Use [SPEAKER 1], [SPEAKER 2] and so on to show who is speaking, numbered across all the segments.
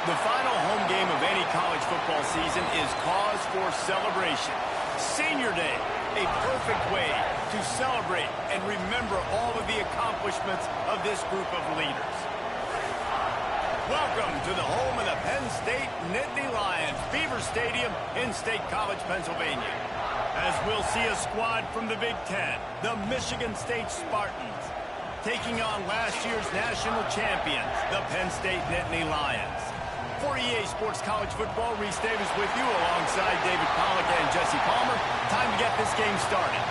[SPEAKER 1] The final home game of any college football season is cause for celebration. Senior Day, a perfect way to celebrate and remember all of the accomplishments of this group of leaders. Welcome to the home of the Penn State Nittany Lions, Beaver Stadium in State College, Pennsylvania. As we'll see a squad from the Big Ten, the Michigan State Spartans, taking on last year's national champions, the Penn State Nittany Lions. For EA Sports College Football, Reese Davis with you alongside David Pollack and Jesse Palmer. Time to get this game started.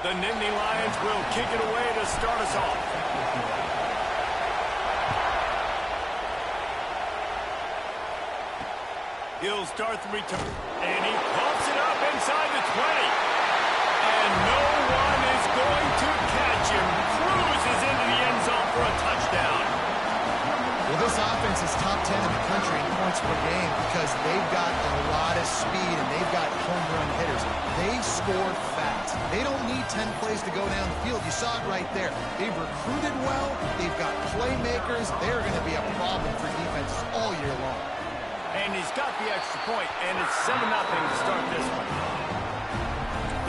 [SPEAKER 1] The Nittany Lions will kick it away to start us off. He'll start the return. And he pumps it up inside the 20. And no one is going to catch him. Cruises into the end zone for a touchdown.
[SPEAKER 2] Well, this offense is top 10 in the country in points per game because they've got a lot of speed and they've got home run hitters. They score fast. They don't need 10 plays to go down the field. You saw it right there. They've recruited well. They've got playmakers. They're going to be a problem for defenses all year long.
[SPEAKER 1] And he's got the extra point, and it's 7-0 to start this one.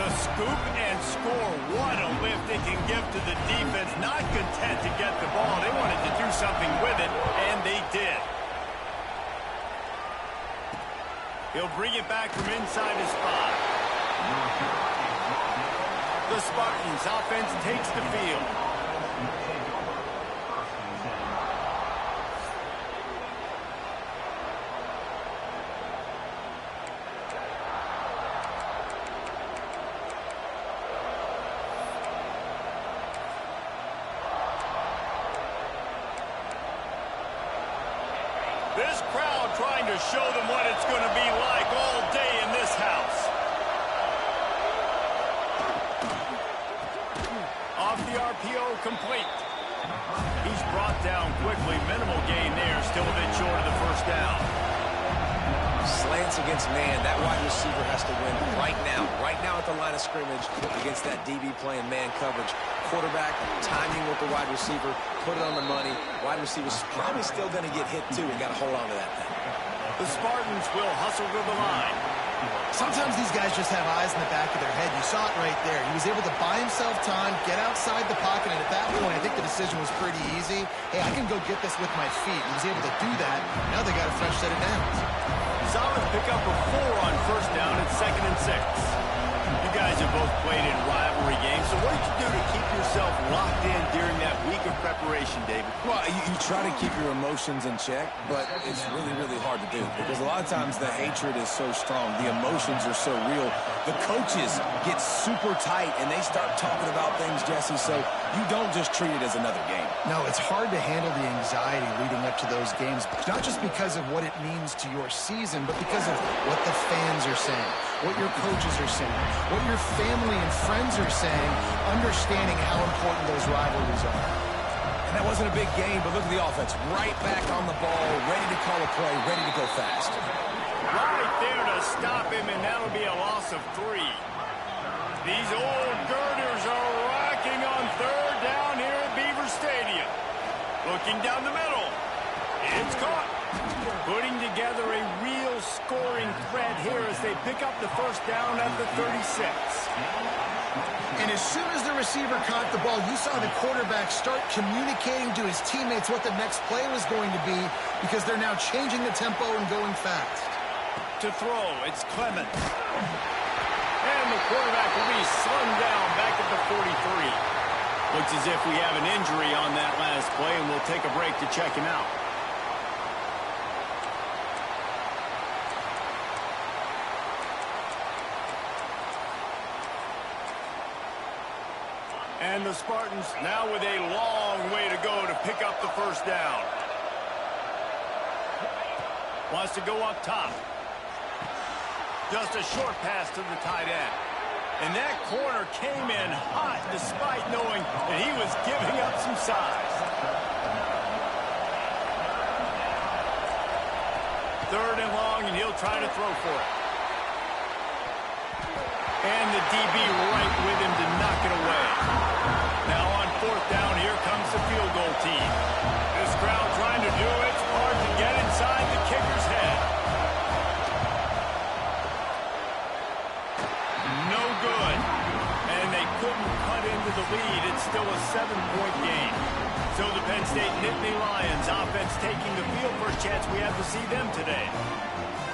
[SPEAKER 1] The scoop and score. What a lift they can give to the defense. Not content to get the ball. They wanted to do something with it, and they did. He'll bring it back from inside his 5. The Spartans offense takes the field. This crowd trying to show them what it's going to be like all day in this house. Off the RPO, complete. He's brought down quickly. Minimal gain there. Still a bit short of the first down.
[SPEAKER 3] Slants against man. That wide receiver has to win right now. Right now at the line of scrimmage against that DB playing man coverage. Quarterback, timing with the wide receiver, put it on the money. Wide receiver's probably still going to get hit too and got to hold on to that thing.
[SPEAKER 1] The Spartans will hustle to the line.
[SPEAKER 2] Sometimes these guys just have eyes in the back of their head. You saw it right there. He was able to buy himself time, get outside the pocket, and at that point, I think the decision was pretty easy. Hey, I can go get this with my feet. He was able to do that. Now they got a fresh set of downs.
[SPEAKER 1] Solid pickup of 4 on first down and 2nd and 6. You guys have both played in rivalry games, so what did you do to keep yourself locked in during that week of preparation, David?
[SPEAKER 3] Well, you try to keep your emotions in check, but it's really, really hard to do because a lot of times the hatred is so strong. The emotions are so real. The coaches get super tight, and they start talking about things, Jesse, so you don't just treat it as another game.
[SPEAKER 2] No, it's hard to handle the anxiety leading up to those games, not just because of what it means to your season, but because of what the fans are saying, what your coaches are saying, what your family and friends are saying, understanding how important those rivalries are.
[SPEAKER 3] And that wasn't a big game, but look at the offense. Right back on the ball, ready to call a play, ready to go fast.
[SPEAKER 1] Right there to stop him, and that'll be a loss of 3. These old girders are rocking on 3rd down here at Beaver Stadium. Looking down the middle. It's caught. Putting together a real scoring threat here as they pick up the first down at the 36.
[SPEAKER 2] And as soon as the receiver caught the ball, you saw the quarterback start communicating to his teammates what the next play was going to be because they're now changing the tempo and going fast.
[SPEAKER 1] To throw, it's Clement. And the quarterback will be slung down back at the 43. Looks as if we have an injury on that last play, and we'll take a break to check him out. And the Spartans now with a long way to go to pick up the first down. Wants to go up top. Just a short pass to the tight end. And that corner came in hot despite knowing that he was giving up some size. Third and long, and he'll try to throw for it. And the DB right with him to knock it away. Now on fourth down, here comes the field goal team. This crowd trying to do its part to get inside the kicker's head. No good. And they couldn't cut into the lead. It's still a 7-point game. So the Penn State Nittany Lions offense taking the field. First chance we have to see them today.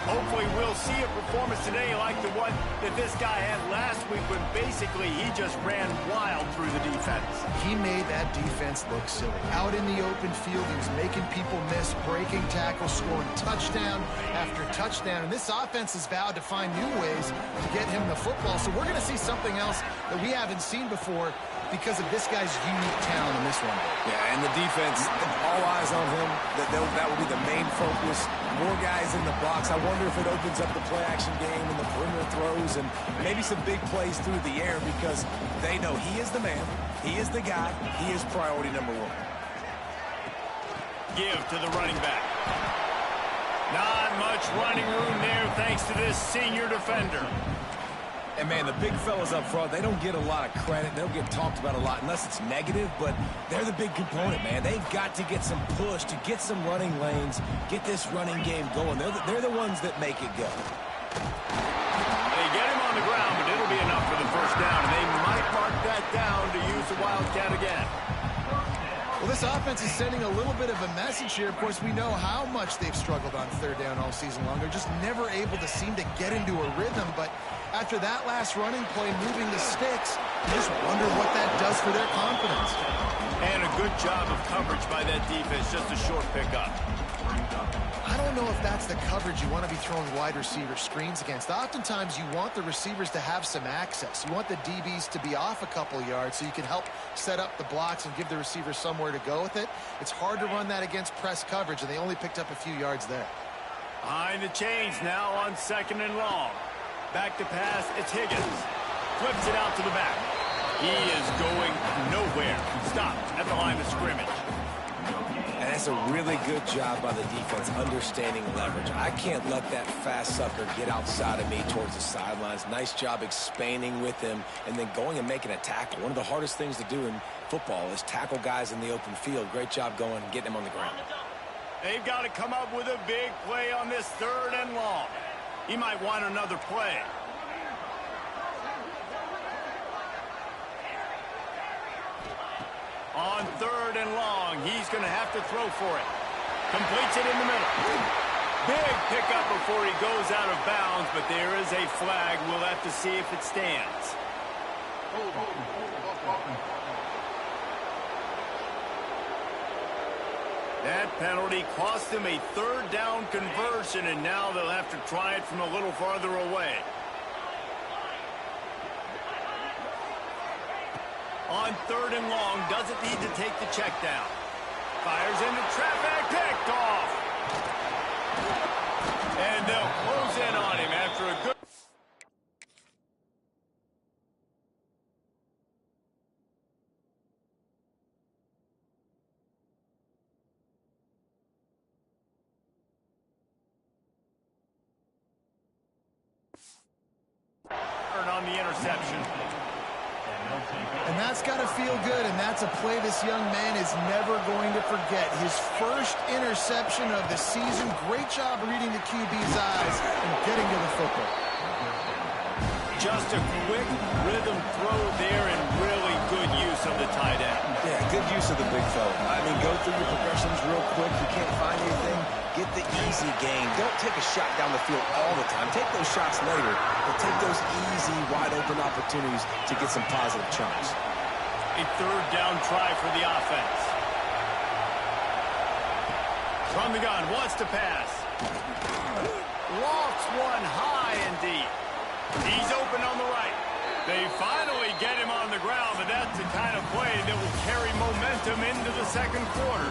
[SPEAKER 1] Hopefully we'll see a performance today like the one that this guy had last week when basically he just ran wild through the defense.
[SPEAKER 2] He made that defense look silly. Out in the open field, he was making people miss, breaking tackles, scoring touchdown after touchdown. And this offense has vowed to find new ways to get him the football. So we're going to see something else that we haven't seen before because of this guy's unique talent in this one.
[SPEAKER 3] Yeah, and the defense, all eyes on him. That will be the main focus. More guys in the box. I wonder if it opens up the play-action game and the perimeter throws and maybe some big plays through the air because they know he is the man, he is the guy, he is priority number one.
[SPEAKER 1] Give to the running back. Not much running room there thanks to this senior defender.
[SPEAKER 3] And, man, the big fellas up front, they don't get a lot of credit. They don't get talked about a lot unless it's negative, but they're the big component, man. They've got to get some push, to get some running lanes, get this running game going. They're the ones that make it go.
[SPEAKER 1] They get him on the ground, but it'll be enough for the first down, and they might mark that down to use the Wildcat again.
[SPEAKER 2] Well, this offense is sending a little bit of a message here. Of course, we know how much they've struggled on third down all season long. They're just never able to seem to get into a rhythm, but after that last running play, moving the sticks, you just wonder what that does for their confidence.
[SPEAKER 1] And a good job of coverage by that defense, just a short pickup.
[SPEAKER 2] I don't know if that's the coverage you want to be throwing wide receiver screens against. Oftentimes, you want the receivers to have some access. You want the DBs to be off a couple yards so you can help set up the blocks and give the receiver somewhere to go with it. It's hard to run that against press coverage, and they only picked up a few yards there.
[SPEAKER 1] Behind the chains now on second and long. Back to pass, it's Higgins. Flips it out to the back. He is going nowhere. Stopped at the line of scrimmage.
[SPEAKER 3] And that's a really good job by the defense, understanding leverage. I can't let that fast sucker get outside of me towards the sidelines. Nice job expanding with him and then going and making a tackle. One of the hardest things to do in football is tackle guys in the open field. Great job going and getting them on the ground.
[SPEAKER 1] They've got to come up with a big play on this third and long. He might want another play. On third and long, he's going to have to throw for it. Completes it in the middle. Big pickup before he goes out of bounds, but there is a flag. We'll have to see if it stands. That penalty cost him a third down conversion, and now they'll have to try it from a little farther away. On third and long, doesn't need to take the check down. Fires into traffic, picked off. And they'll close in on him after a good... on the interception.
[SPEAKER 2] And that's got to feel good, and that's a play this young man is never going to forget. His first interception of the season. Great job reading the QB's eyes and getting to the football.
[SPEAKER 1] Just a quick rhythm throw there and really good use of the tight end.
[SPEAKER 3] Yeah, good use of the big fella. I mean, go through your progressions real quick. You can't find anything, get the easy gain. Don't take a shot down the field all the time. Take those shots later, but take those easy, wide-open opportunities to get some positive chunks.
[SPEAKER 1] A third down try for the offense. From the gun, wants to pass. Lofts one high and deep. He's open on the right. They finally get him on the ground, but that's the kind of play that will carry momentum into the second quarter.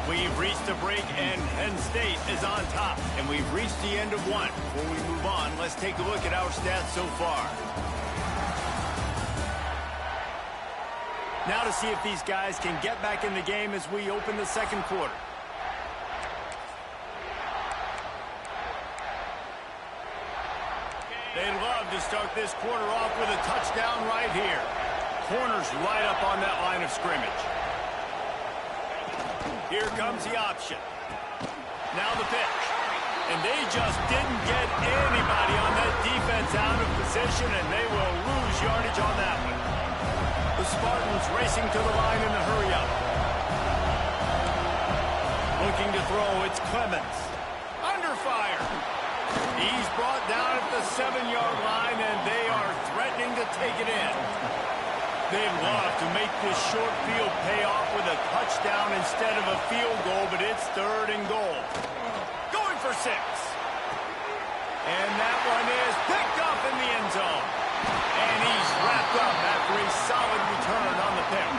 [SPEAKER 1] We've reached a break, and Penn State is on top. And we've reached the end of one. Before we move on, let's take a look at our stats so far. Now to see if these guys can get back in the game as we open the second quarter. They'd love to start this quarter off with a touchdown right here. Corners right up on that line of scrimmage. Here comes the option. Now the pitch. And they just didn't get anybody on that defense out of position, and they will lose yardage on that one. The Spartans racing to the line in the hurry-up. Looking to throw, it's Clemens. Under fire. He's brought down at the 7-yard line, and they are threatening to take it in. They'd love to make this short field pay off with a touchdown instead of a field goal, but it's 3rd and goal. Going for 6. And that one is picked up in the end zone. And he's wrapped up after a solid return on the pick.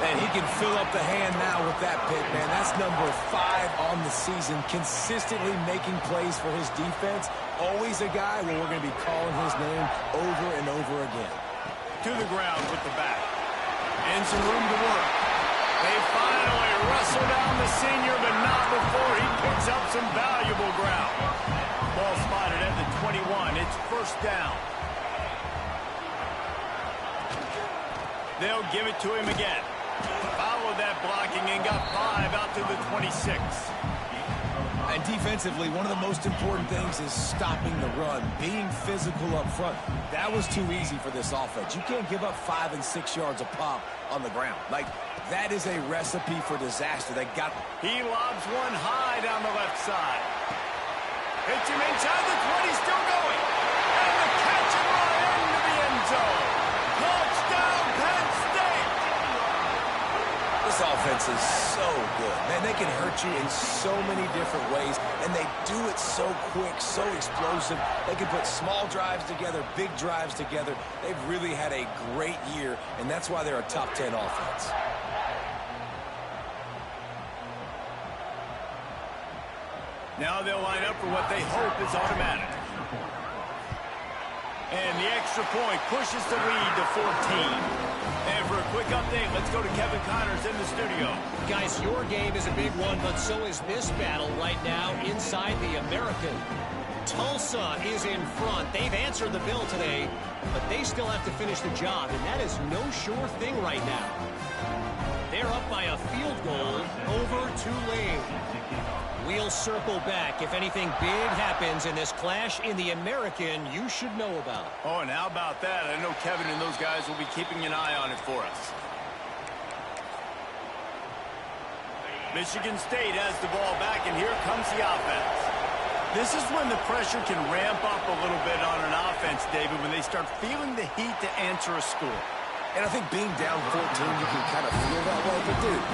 [SPEAKER 3] And he can fill up the hand now with that pick, man. That's number 5 on the season, consistently making plays for his defense. Always a guy where we're going to be calling his name over and over again.
[SPEAKER 1] To the ground with the back. And some room to work. They finally wrestle down the senior, but not before he picks up some valuable ground. Ball spotted at the 21. It's 1st down. They'll give it to him again. Followed that blocking and got 5 out to the 26.
[SPEAKER 3] And defensively, one of the most important things is stopping the run, being physical up front. That was too easy for this offense. You can't give up 5 and 6 yards a pop on the ground. Like, that is a recipe for disaster.
[SPEAKER 1] He lobs one high down the left side. Hits him inside the 20, still going. And the catch and run into the end zone. Touchdown, Penn State!
[SPEAKER 3] This offense is so good. Man, they can hurt you in so many different ways, and they do it so quick, so explosive. They can put small drives together, big drives together. They've really had a great year, and that's why they're a top 10 offense.
[SPEAKER 1] Now they'll line up for what they hope is automatic. And the extra point pushes the lead to 14. And for a quick update, let's go to Kevin Connors in the studio.
[SPEAKER 4] Guys, your game is a big one, but so is this battle right now inside the American. Tulsa is in front. They've answered the bell today, but they still have to finish the job, and that is no sure thing right now. They're up by a field goal over Tulane. We'll circle back. If anything big happens in this clash in the American, you should know about.
[SPEAKER 1] Oh, and how about that? I know Kevin and those guys will be keeping an eye on it for us. Michigan State has the ball back, and here comes the offense. This is when the pressure can ramp up a little bit on an offense, David, when they start feeling the heat to answer a score.
[SPEAKER 3] And I think being down 14, you can kind of feel that way. But, dude,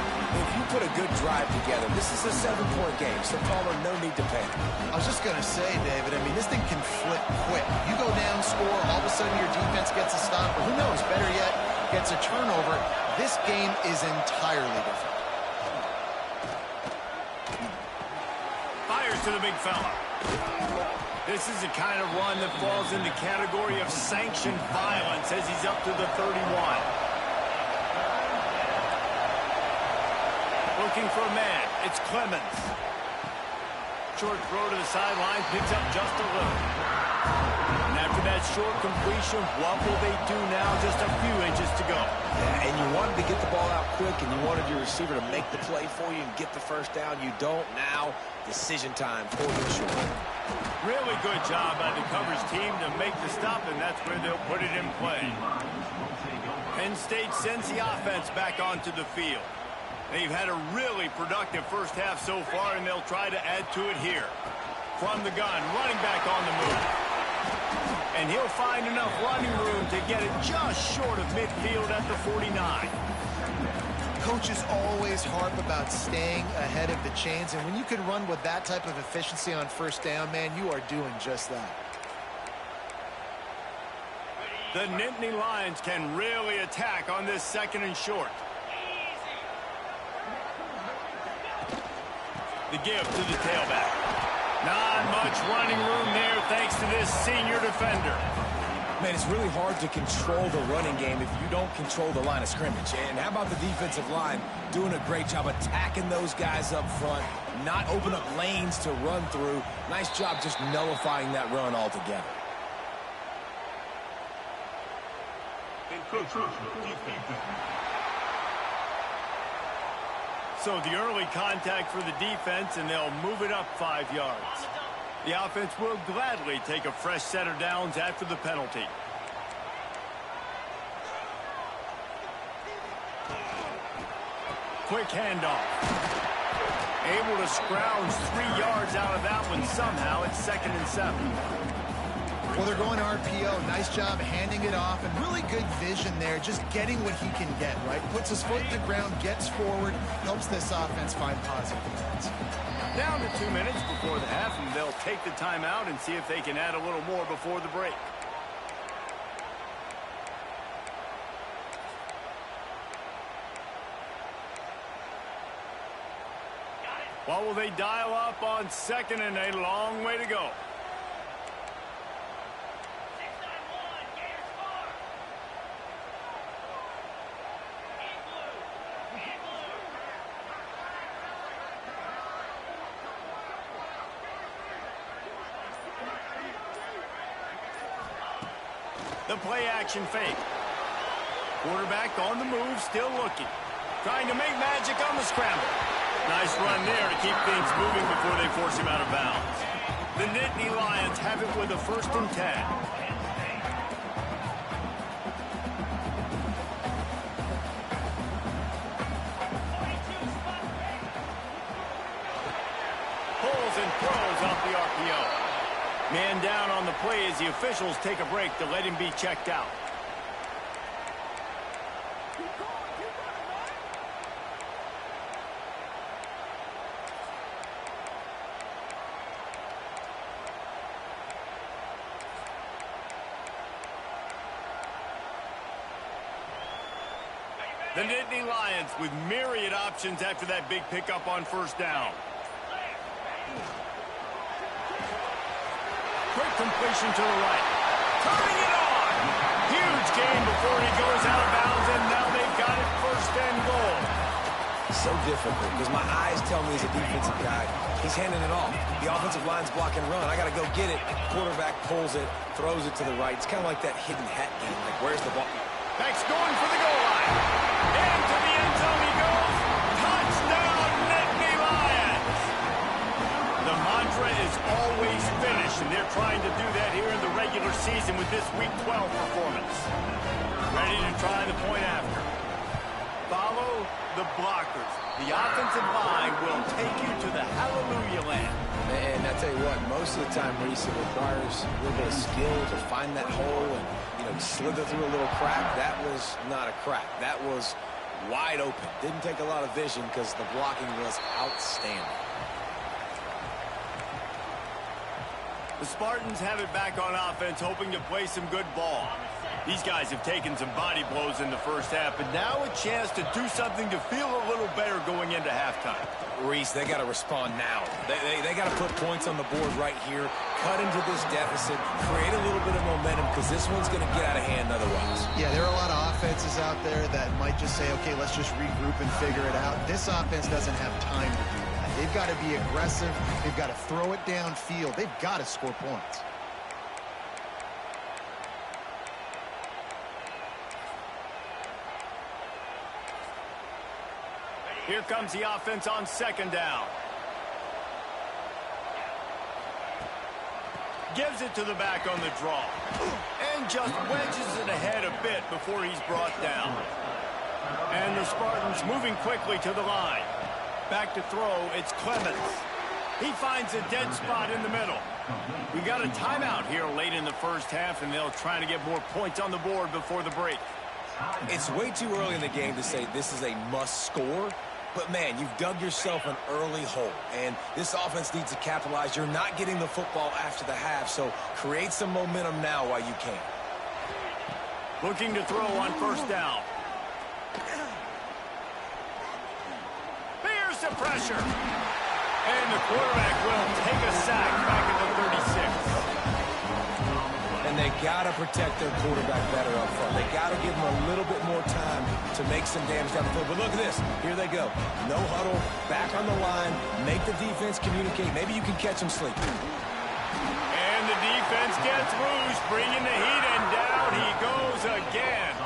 [SPEAKER 3] if you put a good drive together, this is a 7-point game, so Palmer, no need to panic.
[SPEAKER 2] I was just going to say, David, I mean, this thing can flip quick. You go down, score, all of a sudden your defense gets a stop, or who knows, better yet, gets a turnover. This game is entirely different.
[SPEAKER 1] Fires to the big fella. This is the kind of run that falls in the category of sanctioned violence as he's up to the 31. Looking for a man. It's Clemens. Short throw to the sideline, picks up just a little. And after that short completion, what will they do now? Just a few inches to go.
[SPEAKER 3] Yeah, and you wanted to get the ball out quick, and you wanted your receiver to make the play for you and get the first down. You don't now. Decision time for the short.
[SPEAKER 1] Really good job by the coverage team to make the stop, and that's where they'll put it in play. Penn State sends the offense back onto the field. They've had a really productive first half so far, and they'll try to add to it here. From the gun, running back on the move. And he'll find enough running room to get it just short of midfield at the 49.
[SPEAKER 2] Coaches always harp about staying ahead of the chains, and when you can run with that type of efficiency on first down, man, you are doing just that.
[SPEAKER 1] The Nittany Lions can really attack on this 2nd and short. The give to the tailback. Not much running room there thanks to this senior defender.
[SPEAKER 3] Man, it's really hard to control the running game if you don't control the line of scrimmage. And how about the defensive line doing a great job attacking those guys up front, not open up lanes to run through. Nice job just nullifying that run altogether.
[SPEAKER 1] So the early contact for the defense, and they'll move it up 5 yards. The offense will gladly take a fresh set of downs after the penalty. Quick handoff. Able to scrounge 3 yards out of that one somehow. It's 2nd and 7.
[SPEAKER 2] Well, they're going RPO. Nice job handing it off, and really good vision there, just getting what he can get, right? Puts his foot in the ground, gets forward, helps this offense find positive points.
[SPEAKER 1] Down to 2 minutes before the half, and they'll take the timeout and see if they can add a little more before the break. What will they dial up on 2nd and a long way to go? The play-action fake. Quarterback on the move, still looking. Trying to make magic on the scramble. Nice run there to keep things moving before they force him out of bounds. The Nittany Lions have it with a 1st and 10. Pulls and throws off the RPO. Man down on the play as the officials take a break to let him be checked out. The Nittany Lions with myriad options after that big pickup on 1st down. Quick completion to the right. Turning it on. Huge gain before he goes out of bounds, and now they've got it 1st and goal.
[SPEAKER 3] So difficult because my eyes tell me as a defensive guy, he's handing it off. The offensive line's blocking run. I got to go get it. Quarterback pulls it, throws it to the right. It's kind of like that hidden hat game. Like, where's the ball?
[SPEAKER 1] Back's going for the goal line. Into the end zone he goes. Touchdown, Nittany Lions. The mantra is always finish, and they're trying to do that here in the regular season with this Week 12 performance. Ready to try the point after. Follow the blockers. The offensive line will take you to the hallelujah land.
[SPEAKER 3] And I tell you what, most of the time, Reese, it requires a little bit of skill to find that hole and, slither through a little crack. That was not a crack. That was wide open. Didn't take a lot of vision because the blocking was outstanding.
[SPEAKER 1] The Spartans have it back on offense, hoping to play some good ball. These guys have taken some body blows in the 1st half, but now a chance to do something to feel a little better going into halftime.
[SPEAKER 3] Reese, they got to respond now. They got to put points on the board right here, cut into this deficit, create a little bit of momentum because this one's going to get out of hand otherwise.
[SPEAKER 2] Yeah, there are a lot of offenses out there that might just say, okay, let's just regroup and figure it out. This offense doesn't have time to do that. They've got to be aggressive. They've got to throw it downfield. They've got to score points.
[SPEAKER 1] Here comes the offense on 2nd down. Gives it to the back on the draw. And just wedges it ahead a bit before he's brought down. And the Spartans moving quickly to the line. Back to throw, it's Clemens. He finds a dead spot in the middle. We got a timeout here late in the 1st half, and they'll try to get more points on the board before the break.
[SPEAKER 3] It's way too early in the game to say this is a must score. But, man, you've dug yourself an early hole, and this offense needs to capitalize. You're not getting the football after the half, so create some momentum now while you can.
[SPEAKER 1] Looking to throw on 1st down. Here's the pressure. And the quarterback will take a sack back at the 36.
[SPEAKER 3] And they got to protect their quarterback better up front. They got to give him a little bit more time to make some damage down the field. But look at this. Here they go. No huddle, back on the line, make the defense communicate. Maybe you can catch them sleeping.
[SPEAKER 1] And the defense gets loose, bringing the heat, and down he goes again.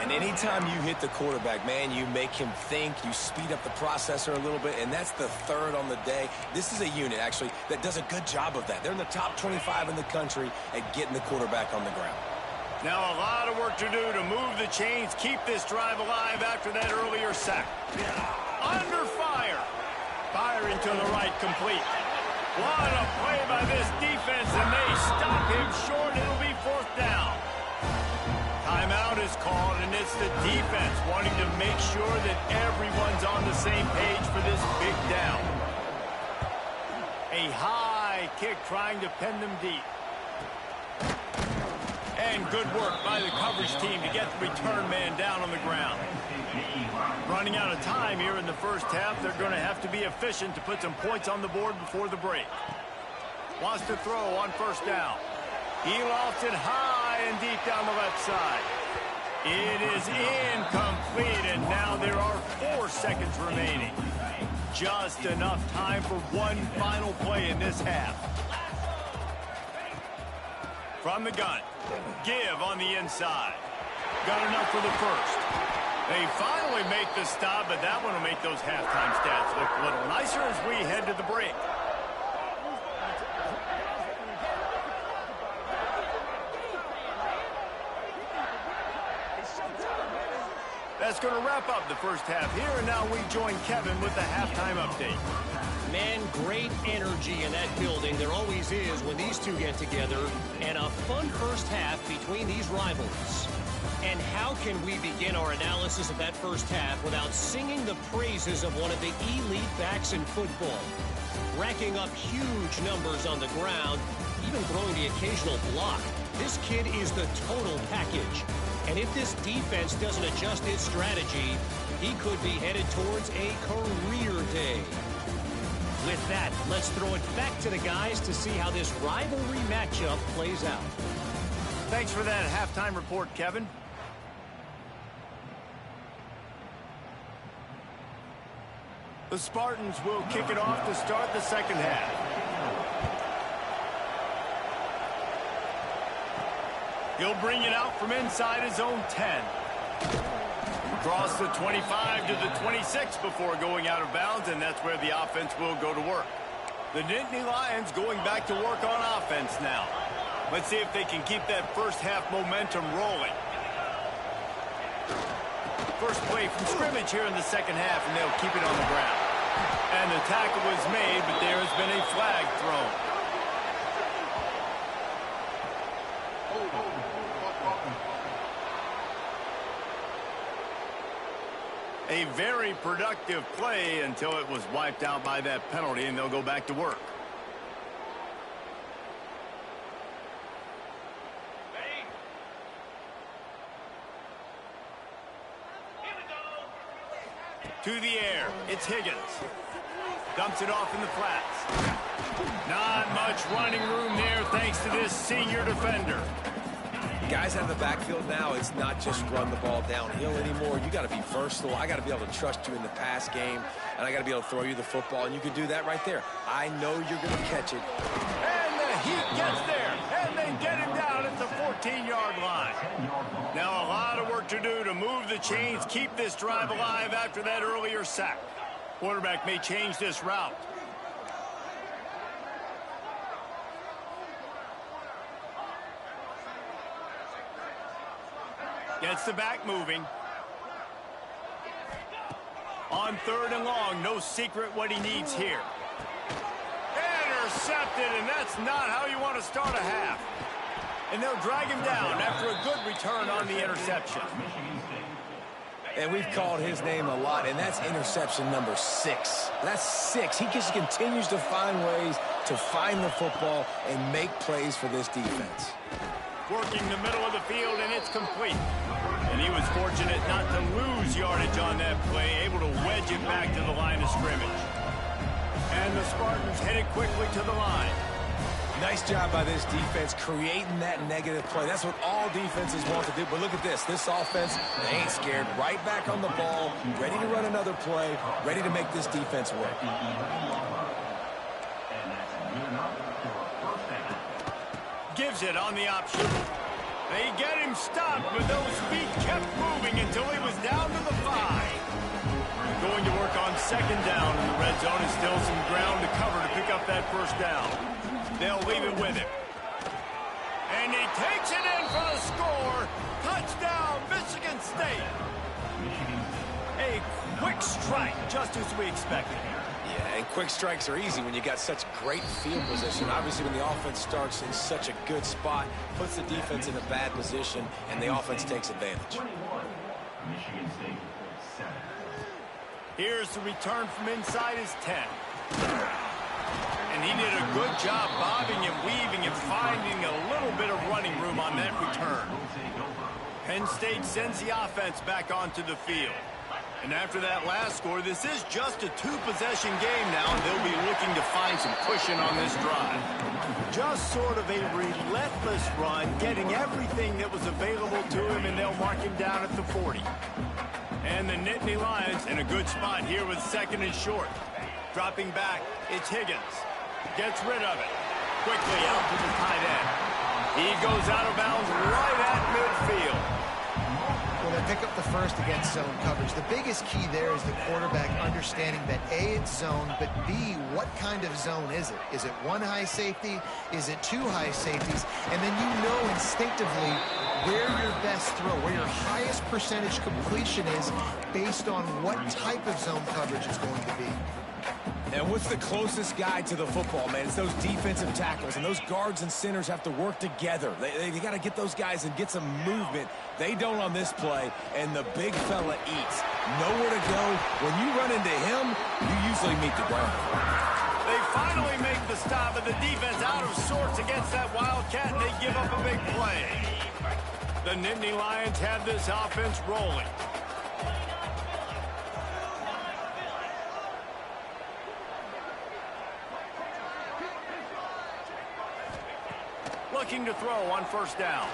[SPEAKER 3] And anytime you hit the quarterback, man, you make him think, you speed up the processor a little bit, and that's the third on the day. This is a unit, actually, that does a good job of that. They're in the top 25 in the country at getting the quarterback on the ground.
[SPEAKER 1] Now a lot of work to do to move the chains, keep this drive alive after that earlier sack. Under fire. Firing to the right, complete. What a play by this defense, and they stop him short. It'll be fourth down. Timeout is called, and it's the defense wanting to make sure that everyone's on the same page for this big down. A high kick trying to pen them deep. And good work by the coverage team to get the return man down on the ground. Running out of time here in the first half, they're going to have to be efficient to put some points on the board before the break. Wants to throw on first down. He lofts it high and deep down the left side. It is incomplete, and now there are 4 seconds remaining. Just enough time for one final play in this half. From the gun, give on the inside. Got enough for the first. They finally make the stop, but that one will make those halftime stats look a little nicer as we head to the break. That's going to wrap up the first half here, and now we join Kevin with the halftime update.
[SPEAKER 4] Man, great energy in that building. There always is when these two get together, and a fun first half between these rivals. And how can we begin our analysis of that first half without singing the praises of one of the elite backs in football? Racking up huge numbers on the ground, even throwing the occasional block. This kid is the total package. And if this defense doesn't adjust its strategy, he could be headed towards a career day. With that, let's throw it back to the guys to see how this rivalry matchup plays out.
[SPEAKER 1] Thanks for that halftime report, Kevin. The Spartans will kick it off to start the second half. He'll bring it out from inside his own 10. Across the 25 to the 26 before going out of bounds, and that's where the offense will go to work. The Nittany Lions going back to work on offense now. Let's see if they can keep that first half momentum rolling. First play from scrimmage here in the second half, and they'll keep it on the ground. And the tackle was made, but there has been a flag thrown. A very productive play until it was wiped out by that penalty, and they'll go back to work. To the air, it's Higgins. Dumps it off in the flats. Not much running room there thanks to this senior defender.
[SPEAKER 3] Guys out of the backfield now, it's not just run the ball downhill anymore. You got to be versatile. I got to be able to trust you in the pass game, and I got to be able to throw you the football, and you can do that right there. I know you're going to catch it.
[SPEAKER 1] And the heat gets there, and they get him down at the 14-yard line. Now a lot of work to do to move the chains, keep this drive alive after that earlier sack. Quarterback may change this route. Gets the back moving. On third and long, no secret what he needs here. Intercepted, and that's not how you want to start a half. And they'll drag him down after a good return on the interception.
[SPEAKER 3] And we've called his name a lot, and that's interception number 6. That's 6. He just continues to find ways to find the football and make plays for this defense.
[SPEAKER 1] Working the middle of the field, and it's complete. And he was fortunate not to lose yardage on that play, able to wedge it back to the line of scrimmage. And the Spartans headed quickly to the line.
[SPEAKER 3] Nice job by this defense creating that negative play. That's what all defenses want to do. But look at this. This offense, they ain't scared. Right back on the ball, ready to run another play, ready to make this defense work.
[SPEAKER 1] Gives it on the option. They get him stopped, but those feet kept moving until he was down to the 5. Going to work on second down in the red zone, and still some ground to cover to pick up that first down. They'll leave it with him. And he takes it in for the score. Touchdown, Michigan State. A quick strike, just as we expected.
[SPEAKER 3] Yeah, and quick strikes are easy when you got such great field position. Obviously, when the offense starts in such a good spot, puts the defense in a bad position, and the offense takes advantage.
[SPEAKER 1] Here's the return from inside his 10. And he did a good job bobbing and weaving and finding a little bit of running room on that return. Penn State sends the offense back onto the field. And after that last score, this is just a 2-possession game now, and they'll be looking to find some cushion on this drive. Just sort of a relentless run, getting everything that was available to him, and they'll mark him down at the 40. And the Nittany Lions in a good spot here with second and short. Dropping back, it's Higgins. Gets rid of it. Quickly out to the tight end. He goes out of bounds right at midfield.
[SPEAKER 2] Well, they pick up the first against zone coverage. The biggest key there is the quarterback understanding that A, it's zone, but B, what kind of zone is it? Is it one high safety? Is it two high safeties? And then you know instinctively where your best throw, where your highest percentage completion is based on what type of zone coverage it's going to be.
[SPEAKER 3] And what's the closest guy to the football, man? It's those defensive tackles, and those guards and centers have to work together. They got to get those guys and get some movement. They don't on this play, and the big fella eats. Nowhere to go. When you run into him, you usually meet the ground.
[SPEAKER 1] They finally make the stop, and the defense out of sorts against that Wildcat, and they give up a big play. The Nittany Lions have this offense rolling. Looking to throw on first down.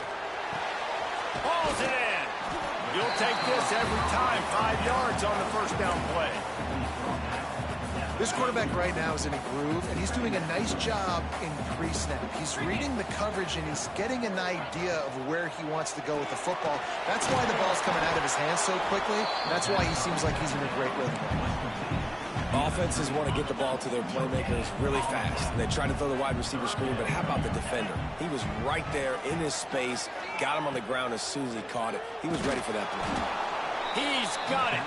[SPEAKER 1] Balls it in. You'll take this every time. 5 yards on the first down play.
[SPEAKER 2] This quarterback right now is in a groove, and he's doing a nice job in pre-snap. He's reading the coverage, and he's getting an idea of where he wants to go with the football. That's why the ball's coming out of his hands so quickly. That's why he seems like he's in a great rhythm.
[SPEAKER 3] Offenses want to get the ball to their playmakers really fast. They try to throw the wide receiver screen, but how about the defender? He was right there in his space, got him on the ground as soon as he caught it. He was ready for that play.
[SPEAKER 1] He's got it.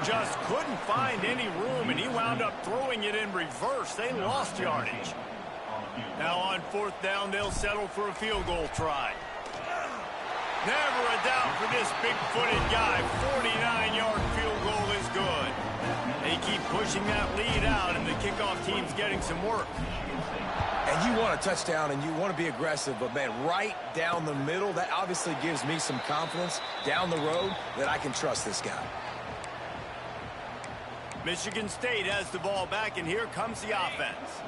[SPEAKER 1] Just couldn't find any room, and he wound up throwing it in reverse. They lost yardage. Now on fourth down, they'll settle for a field goal try. Never a doubt for this big-footed guy. 49-yard field goal is good. They keep pushing that lead out, and the kickoff team's getting some work.
[SPEAKER 3] And you want a touchdown, and you want to be aggressive, but, man, right down the middle, that obviously gives me some confidence down the road that I can trust this guy.
[SPEAKER 1] Michigan State has the ball back, and here comes the offense.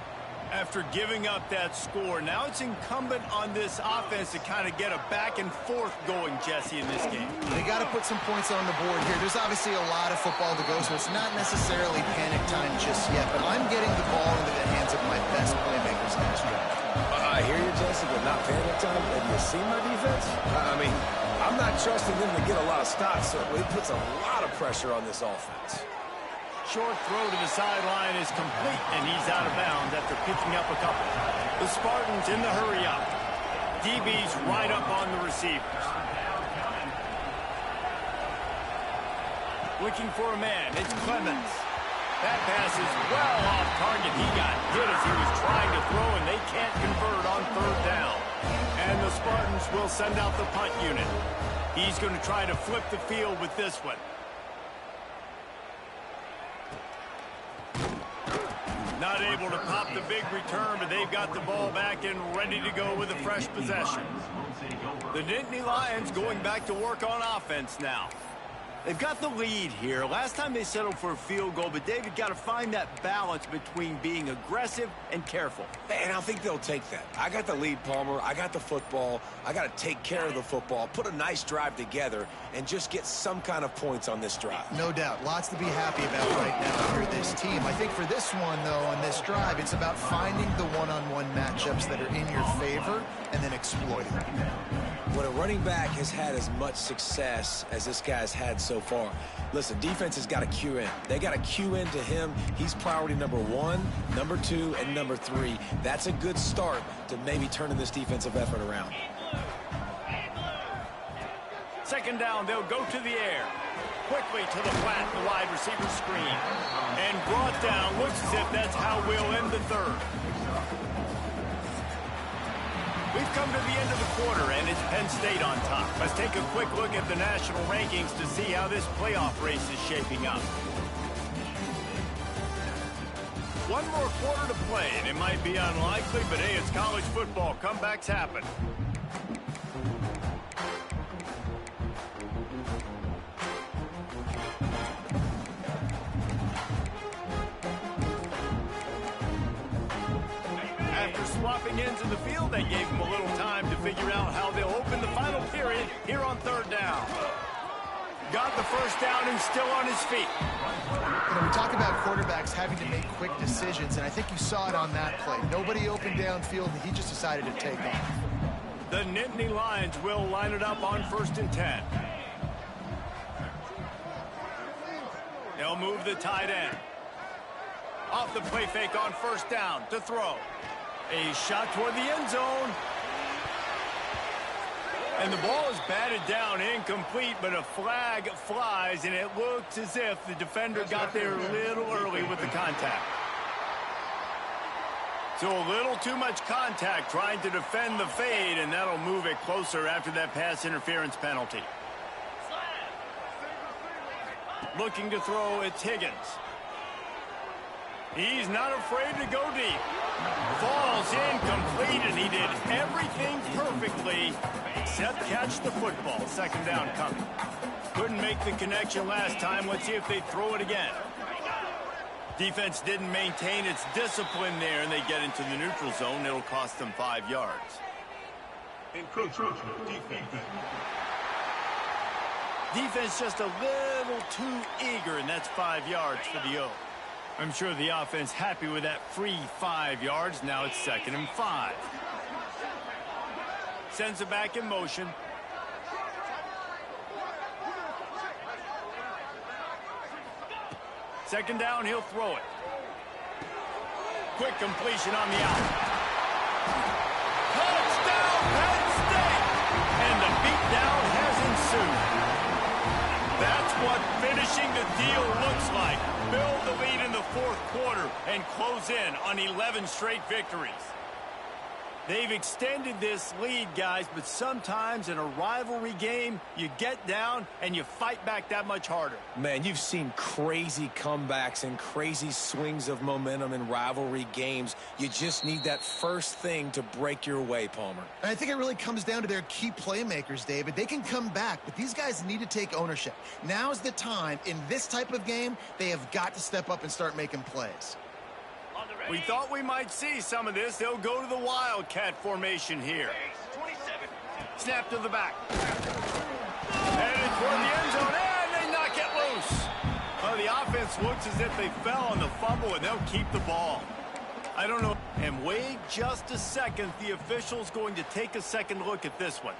[SPEAKER 1] After giving up that score, now it's incumbent on this offense to kind of get a back and forth going, Jesse, in this game.
[SPEAKER 2] They got to put some points on the board here. There's obviously a lot of football to go, so it's not necessarily panic time just yet, but I'm getting the ball into the hands of my best playmakers in this drive.
[SPEAKER 3] I hear you, Jesse, but not panic time. Have you seen my defense? I mean, I'm not trusting them to get a lot of stops, so it puts a lot of pressure on this offense.
[SPEAKER 1] Short throw to the sideline is complete, and he's out of bounds after picking up a couple. The Spartans in the hurry up. DB's right up on the receivers. Looking for a man. It's Clemens. That pass is well off target. He got hit as he was trying to throw, and they can't convert on third down. And the Spartans will send out the punt unit. He's going to try to flip the field with this one. Not able to pop the big return, but they've got the ball back and ready to go with a fresh possession. The Nittany Lions going back to work on offense now. They've got the lead here. Last time they settled for a field goal, but David got to find that balance between being aggressive and careful.
[SPEAKER 3] And I think they'll take that. I got the lead, Palmer. I got the football. I got to take care of the football, put a nice drive together, and just get some kind of points on this drive.
[SPEAKER 2] No doubt. Lots to be happy about right now for this team. I think for this one, though, on this drive, it's about finding the one-on-one matchups that are in your favor and then exploiting them.
[SPEAKER 3] When a running back has had as much success as this guy's had so far, listen, defense has got to cue in. They got to cue in to him. He's priority number 1, number 2, and number 3. That's a good start to maybe turning this defensive effort around.
[SPEAKER 1] Second down, they'll go to the air. Quickly to the flat, the wide receiver screen. And brought down. Looks as if that's how we'll end the third. We've come to the end of the quarter, and it's Penn State on top. Let's take a quick look at the national rankings to see how this playoff race is shaping up. One more quarter to play, and it might be unlikely, but hey, it's college football. Comebacks happen. Swapping ends in the field, they gave him a little time to figure out how they'll open the final period here on third down. Got the first down and still on his feet.
[SPEAKER 2] You know, we talk about quarterbacks having to make quick decisions, and I think you saw it on that play. Nobody opened downfield, and he just decided to take off.
[SPEAKER 1] The Nittany Lions will line it up on 1st and 10. They'll move the tight end. Off the play fake on 1st down to throw. A shot toward the end zone. And the ball is batted down, incomplete, but a flag flies, and it looks as if the defender got there a little early with the contact. So a little too much contact trying to defend the fade, and that'll move it closer after that pass interference penalty. Looking to throw, it's Higgins. He's not afraid to go deep. Falls incomplete, and he did everything perfectly except catch the football. 2nd down coming. Couldn't make the connection last time. Let's see if they throw it again. Defense didn't maintain its discipline there, and they get into the neutral zone. It'll cost them 5 yards. Defense just a little too eager, and that's 5 yards for the O. I'm sure the offense happy with that free 5 yards. Now it's 2nd and 5. Sends it back in motion. Second down, he'll throw it. Quick completion on the out. Touchdown, Penn State! And the beatdown has ensued. That's what finishing the deal looks like. Build the lead in the 4th quarter and close in on 11 straight victories. They've extended this lead, guys, but sometimes in a rivalry game, you get down and you fight back that much harder.
[SPEAKER 3] Man, you've seen crazy comebacks and crazy swings of momentum in rivalry games. You just need that first thing to break your way, Palmer.
[SPEAKER 2] And I think it really comes down to their key playmakers, David. They can come back, but these guys need to take ownership. Now's the time. In this type of game, they have got to step up and start making plays.
[SPEAKER 1] We thought we might see some of this. They'll go to the Wildcat formation here. Snap to the back. Headed toward the end zone, and they knock it loose. Well, the offense looks as if they fell on the fumble, and they'll keep the ball. I don't know. And wait just a second. The official's going to take a second look at this one.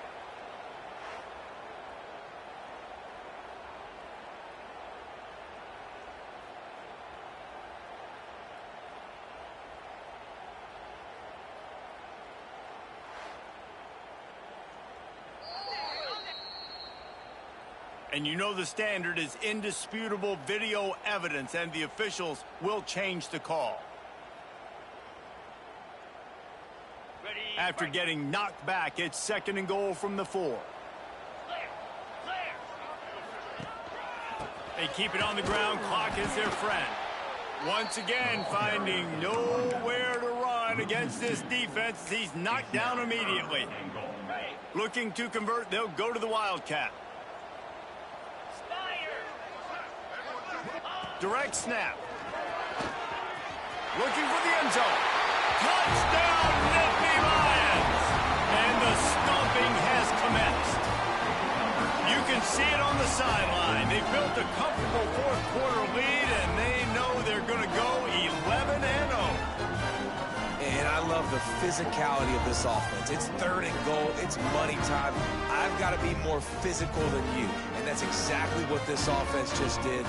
[SPEAKER 1] And you know the standard is indisputable video evidence, and the officials will change the call. After getting knocked back, it's 2nd and goal from the 4. They keep it on the ground. Clock is their friend. Once again, finding nowhere to run against this defense. He's knocked down immediately. Looking to convert, they'll go to the Wildcat. Direct snap. Looking for the end zone. Touchdown, Nittany Lions! And the stomping has commenced. You can see it on the sideline. They built a comfortable fourth-quarter lead, and they know they're going to go 11-0.
[SPEAKER 3] And I love the physicality of this offense. It's 3rd and goal. It's money time. I've got to be more physical than you. And that's exactly what this offense just did.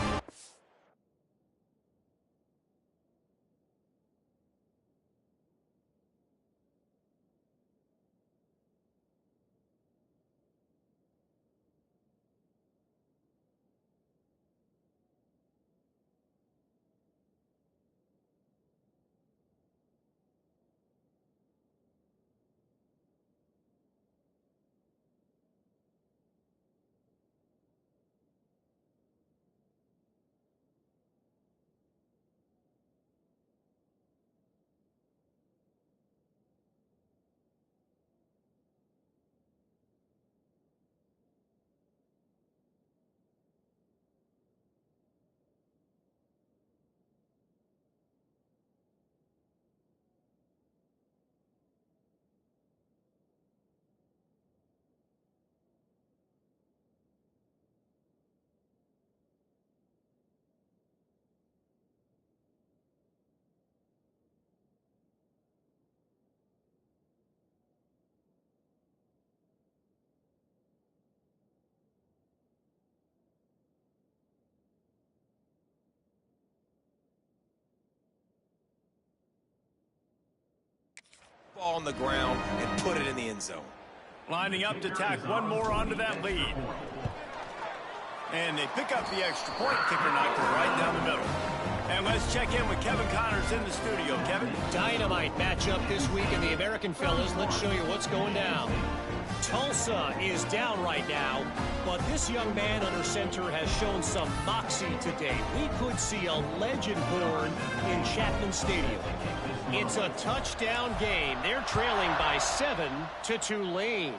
[SPEAKER 3] Ball on the ground and put it in the end zone.
[SPEAKER 1] Lining up to tack one more onto that lead. And they pick up the extra point. Kicker knocked it right down the middle. And let's check in with Kevin Connors in the studio. Kevin?
[SPEAKER 4] Dynamite matchup this week in the American, fellas. Let's show you what's going down. Tulsa is down right now, but this young man under center has shown some moxie today. We could see a legend born in Chapman Stadium. It's a touchdown game. They're trailing by 7 to Tulane.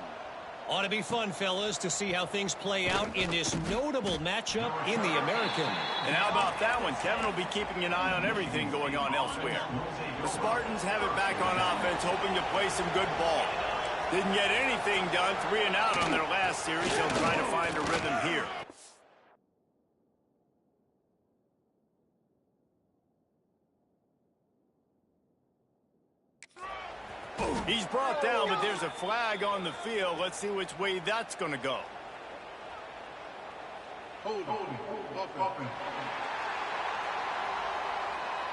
[SPEAKER 4] Ought to be fun, fellas, to see how things play out in this notable matchup in the American.
[SPEAKER 1] And how about that one? Kevin will be keeping an eye on everything going on elsewhere. The Spartans have it back on offense, hoping to play some good ball. Didn't get anything done, 3 and out on their last series. They'll try to find a rhythm here. He's brought down, but there's a flag on the field. Let's see which way that's going to go.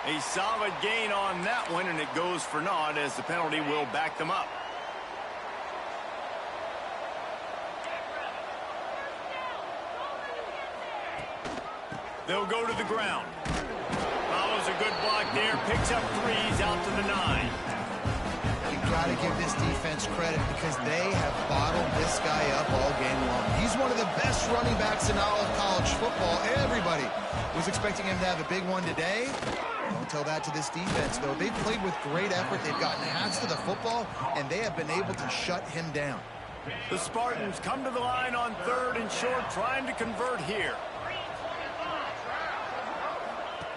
[SPEAKER 1] A solid gain on that one, and it goes for naught as the penalty will back them up. They'll go to the ground. Follows a good block there, picks up 3s out to the 9.
[SPEAKER 2] Got to give this defense credit because they have bottled this guy up all game long. He's one of the best running backs in all of college football. Everybody was expecting him to have a big one today. Don't tell that to this defense, though. They've played with great effort. They've gotten hats to the football, and they have been able to shut him down.
[SPEAKER 1] The Spartans come to the line on 3rd and short, trying to convert here.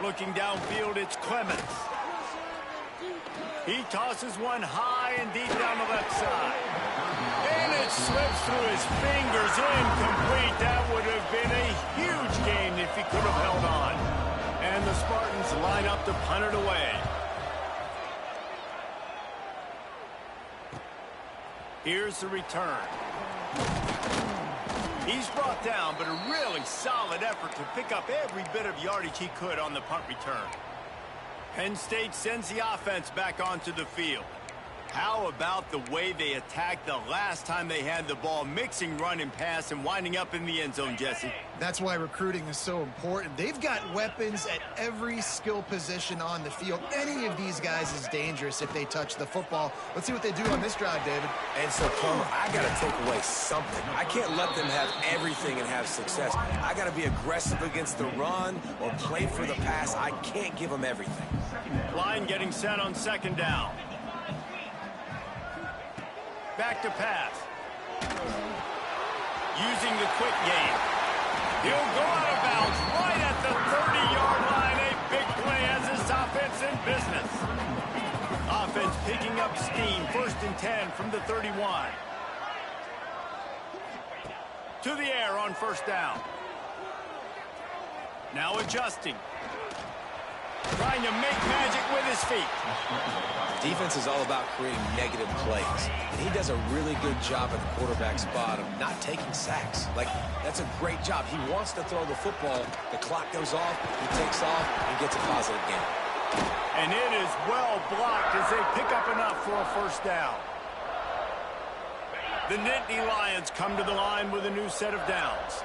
[SPEAKER 1] Looking downfield, it's Clements. He tosses one high and deep down the left side. And it slips through his fingers, incomplete. That would have been a huge gain if he could have held on. And the Spartans line up to punt it away. Here's the return. He's brought down, but a really solid effort to pick up every bit of yardage he could on the punt return. Penn State sends the offense back onto the field. How about the way they attacked the last time they had the ball, mixing run and pass and winding up in the end zone, Jesse?
[SPEAKER 2] That's why recruiting is so important. They've got weapons at every skill position on the field. Any of these guys is dangerous if they touch the football. Let's see what they do on this drive, David.
[SPEAKER 3] And so, Plummer, I got to take away something. I can't let them have everything and have success. I got to be aggressive against the run or play for the pass. I can't give them everything.
[SPEAKER 1] Line getting set on 2nd down. Back to pass. Using the quick game. He'll go out of bounds right at the 30-yard line. is in business. Offense picking up steam. 1st and 10 from the 31. To the air on 1st down. Now adjusting. Trying to make magic with his feet.
[SPEAKER 3] Defense is all about creating negative plays. And he does a really good job at the quarterback spot of not taking sacks. Like, that's a great job. He wants to throw the football. The clock goes off. He takes off and gets a positive gain.
[SPEAKER 1] And it is well blocked as they pick up enough for a 1st down. The Nittany Lions come to the line with a new set of downs.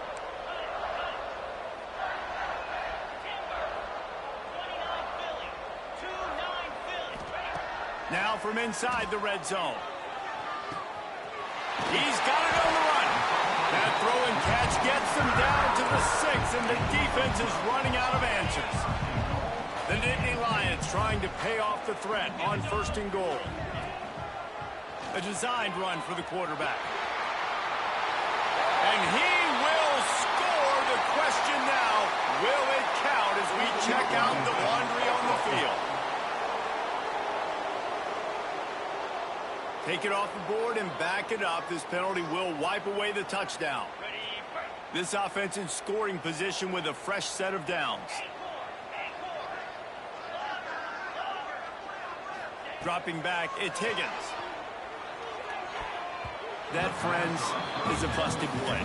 [SPEAKER 1] Now from inside the red zone. He's got it on the run. That throw and catch gets them down to the 6, and the defense is running out of answers. The Nittany Lions trying to pay off the threat on 1st and goal. A designed run for the quarterback. And he will score. The question now, will it count as we check out the laundry on the field? Take it off the board and back it up. This penalty will wipe away the touchdown. This offense in scoring position with a fresh set of downs. Dropping back, it's Higgins. That, friends, is a busted play.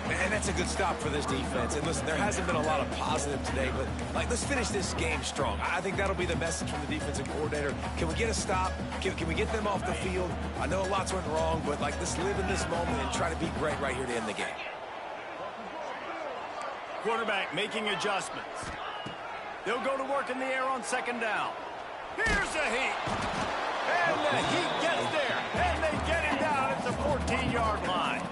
[SPEAKER 3] Man, that's a good stop for this defense. And listen, there hasn't been a lot of positive today, but let's finish this game strong. I think that'll be the message from the defensive coordinator. Can we get a stop? Can we get them off the field? I know lots went wrong, but let's live in this moment and try to be great right here to end the game.
[SPEAKER 1] Quarterback making adjustments. They'll go to work in the air on 2nd down. Here's the heat. And the heat gets there. And they get him down at the 14-yard line.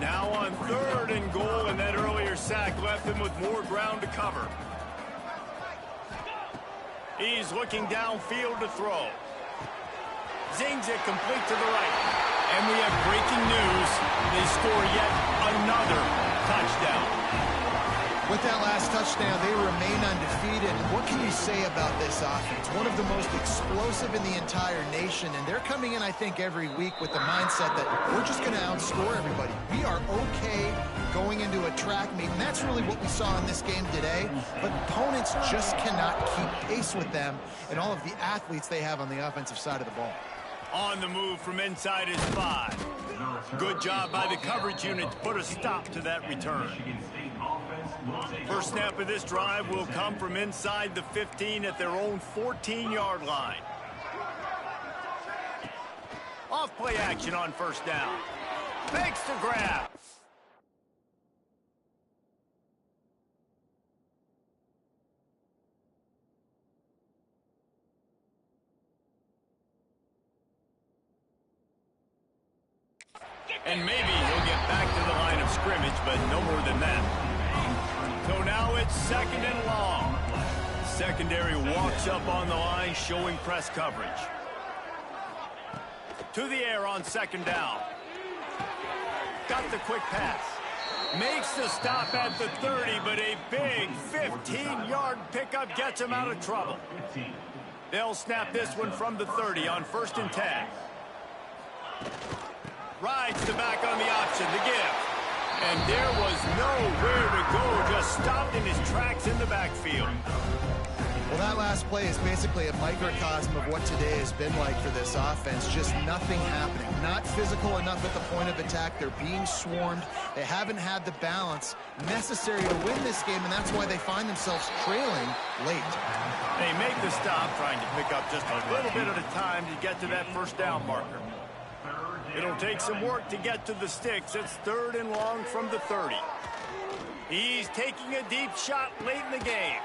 [SPEAKER 1] Now on 3rd and goal, and that earlier sack left him with more ground to cover. He's looking downfield to throw. Zings it complete to the right. And we have breaking news. They score yet another touchdown.
[SPEAKER 2] With that last touchdown, they remain undefeated. And what can you say about this offense? One of the most explosive in the entire nation. And they're coming in, I think, every week with the mindset that we're just going to outscore everybody. We are okay going into a track meet. And that's really what we saw in this game today. But opponents just cannot keep pace with them and all of the athletes they have on the offensive side of the ball.
[SPEAKER 1] On the move from inside is 5. Good job by the coverage unit to put a stop to that return. First snap of this drive will come from inside the 15 at their own 14-yard line. Off play action on 1st down. Fakes to grab. And maybe he'll get back to the line of scrimmage, but no more than that. So now it's 2nd and long. Secondary walks up on the line, showing press coverage. To the air on 2nd down. Got the quick pass. Makes the stop at the 30, but a big 15-yard pickup gets him out of trouble. They'll snap this one from the 30 on 1st and 10. Rides the back on the option, the give. And there was nowhere to go, just stopped in his tracks in the backfield.
[SPEAKER 2] Well, that last play is basically a microcosm of what today has been like for this offense. Just nothing happening. Not physical enough at the point of attack. They're being swarmed. They haven't had the balance necessary to win this game, and that's why they find themselves trailing late.
[SPEAKER 1] They make the stop, trying to pick up just a little bit at a time to get to that 1st down marker. It'll take some work to get to the sticks. It's 3rd and long from the 30. He's taking a deep shot late in the game.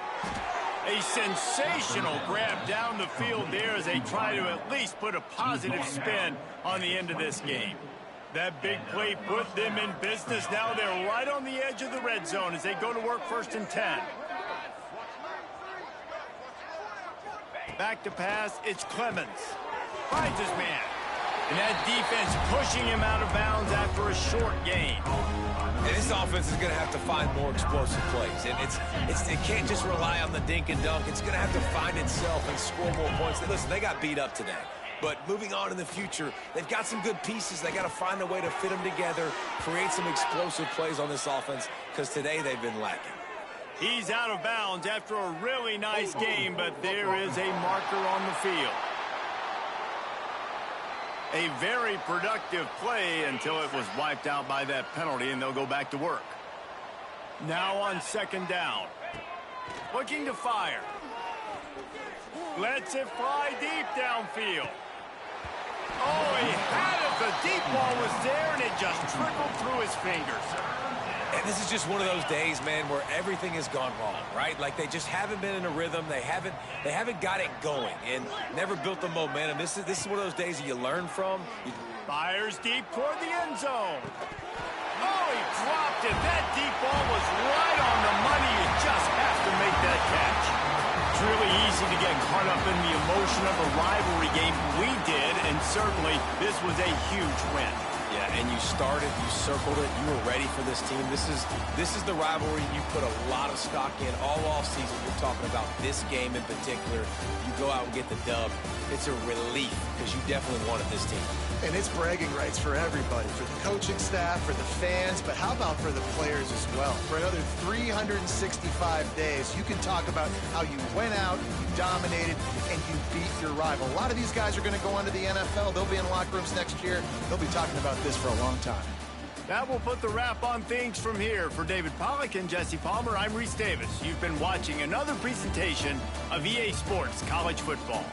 [SPEAKER 1] A sensational grab down the field there as they try to at least put a positive spin on the end of this game. That big play put them in business. Now they're right on the edge of the red zone as they go to work 1st and 10. Back to pass, it's Clemens. Finds his man. And that defense pushing him out of bounds after a short gain.
[SPEAKER 3] And this offense is going to have to find more explosive plays. And it can't just rely on the dink and dunk. It's going to have to find itself and score more points. Listen, they got beat up today. But moving on in the future, they've got some good pieces. They got to find a way to fit them together, create some explosive plays on this offense, because today they've been lacking.
[SPEAKER 1] He's out of bounds after a really nice game, but there is a marker on the field. A very productive play until it was wiped out by that penalty, and they'll go back to work. Now on second down. Looking to fire. Lets it fly deep downfield. Oh, he had it. The deep ball was there, and it just trickled through his fingers.
[SPEAKER 3] And this is just one of those days, man, where everything has gone wrong, right? Like they just haven't been in a rhythm. They haven't got it going and never built the momentum. This is one of those days that you learn from.
[SPEAKER 1] Fires deep toward the end zone. Oh, he dropped it. That deep ball was right on the money. He just has to make that catch. It's really easy to get caught up in the emotion of a rivalry game. We did, and certainly this was a huge win.
[SPEAKER 3] Yeah, and you started, you circled it, you were ready for this team. This is the rivalry you put a lot of stock in all off season. You're talking about this game in particular. You go out and get the dub. It's a relief because you definitely wanted this team.
[SPEAKER 2] And it's bragging rights for everybody, for the coaching staff, for the fans, but how about for the players as well? For another 365 days, you can talk about how you went out, you dominated, and you beat your rival. A lot of these guys are going to go on to the NFL. They'll be in locker rooms next year. They'll be talking about this for a long time.
[SPEAKER 1] That will put the wrap on things from here. For David Pollack and Jesse Palmer, I'm Reese Davis. You've been watching another presentation of EA Sports College Football.